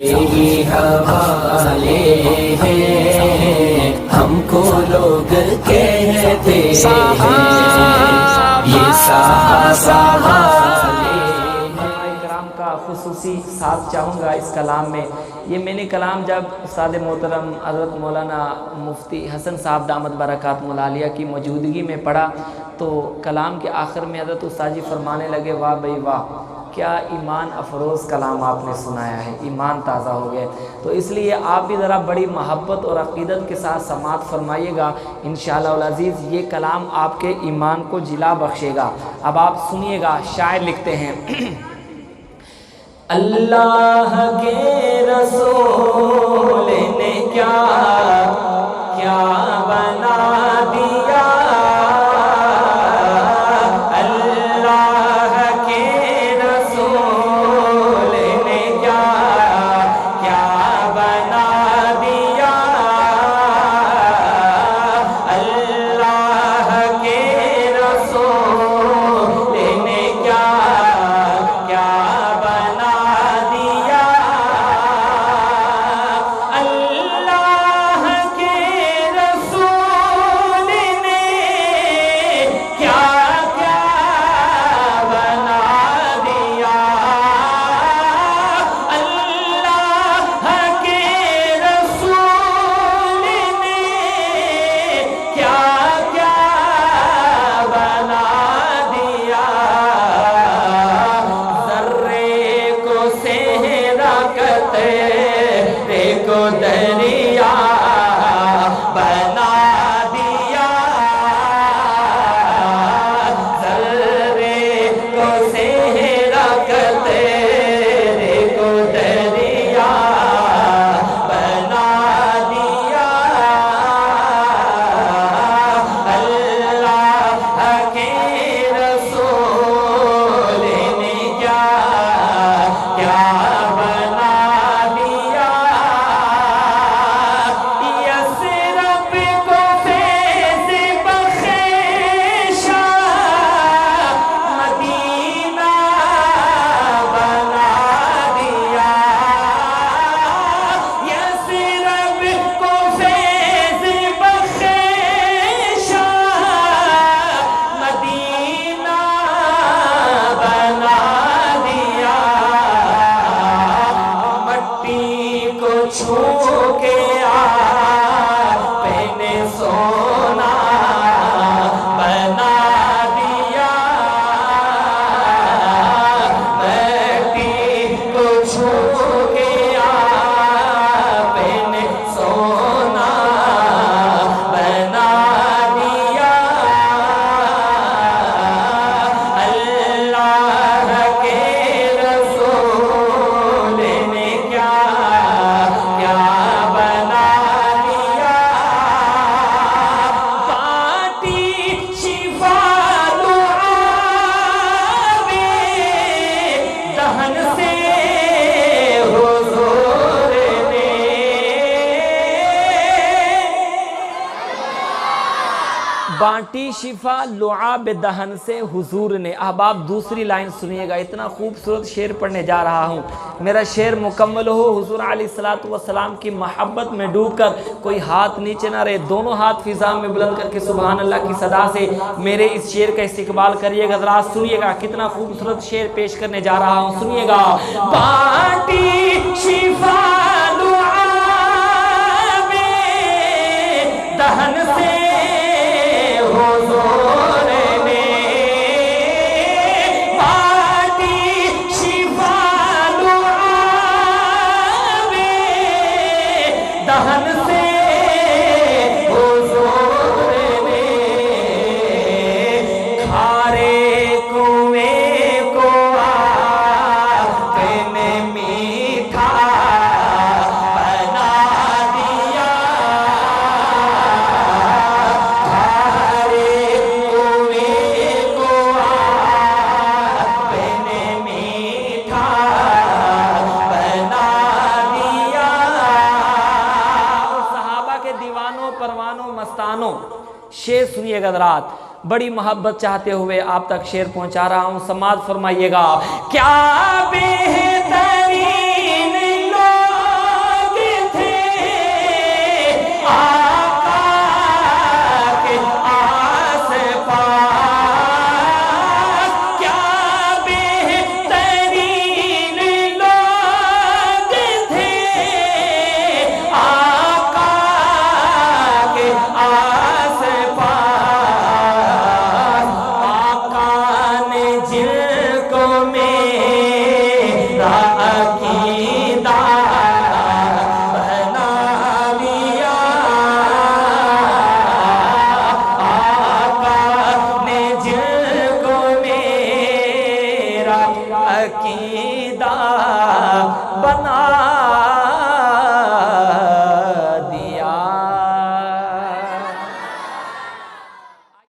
तेरी हवाले हैं हमको लोग कहते हैं ये सहाबा कराम का खुसूसी साथ चाहूँगा इस कलाम में। ये मैंने कलाम जब उस्ताद मोहतरम हज़रत मौलाना मुफ्ती हसन साहब दामद बरक़ात मुलालिया की मौजूदगी में पढ़ा तो कलाम के आखिर में हज़रत उस्ताद जी फरमाने लगे, वाह भाई वाह, क्या ईमान अफरोज़ कलाम आपने सुनाया है, ईमान ताज़ा हो गए। तो इसलिए आप भी ज़रा बड़ी मोहब्बत और अक़ीदत के साथ समात फरमाइएगा। इंशाअल्लाह अज़ीज़ ये कलाम आपके ईमान को जिला बख्शेगा। अब आप सुनिएगा, शायर लिखते हैं अल्लाह के रसूल ने क्या क्या बना दिया, अल्लाह के रसूल ने क्या क्या बना दिया, अल्लाह के रसूल ने क्या क्या दरिया बना दिया, ज़र्रे को सेहरा तेरे को दरिया बना दिया, अल्लाह के रसूल ने क्या क्या छू के आपने सोना बना दिया, मिट्टी को छू के आपने सोना बना दिया, अल्लाह के रसूल ने क्या बांटी शिफा लुआब दहन से हुजूर ने। अब आप दूसरी लाइन सुनिएगा, इतना खूबसूरत शेर पढ़ने जा रहा हूँ। मेरा शेर मुकम्मल हो, हुजूर अलैहिस्सलातु वस्सलाम की मोहब्बत में डूबकर कोई हाथ नीचे ना रहे, दोनों हाथ फिजा में बुलंद करके सुभान अल्लाह की सदा से मेरे इस शेर का इस्तिकबाल करिएगा। ज़रा सुनिएगा, कितना खूबसूरत शेर पेश करने जा रहा हूँ, सुनिएगा। बांटी शिफा लुआब दहन से हुजूर ने बांटी शिफा लुआब दहन से हुजूर ने खारे कुएं को आपने मीठा बना दिया, शेर सुनिएगा रात, बड़ी मोहब्बत चाहते हुए आप तक शेर पहुंचा रहा हूं, समाज फरमाइएगा। क्या बेहतरीन लोग अकीदा बना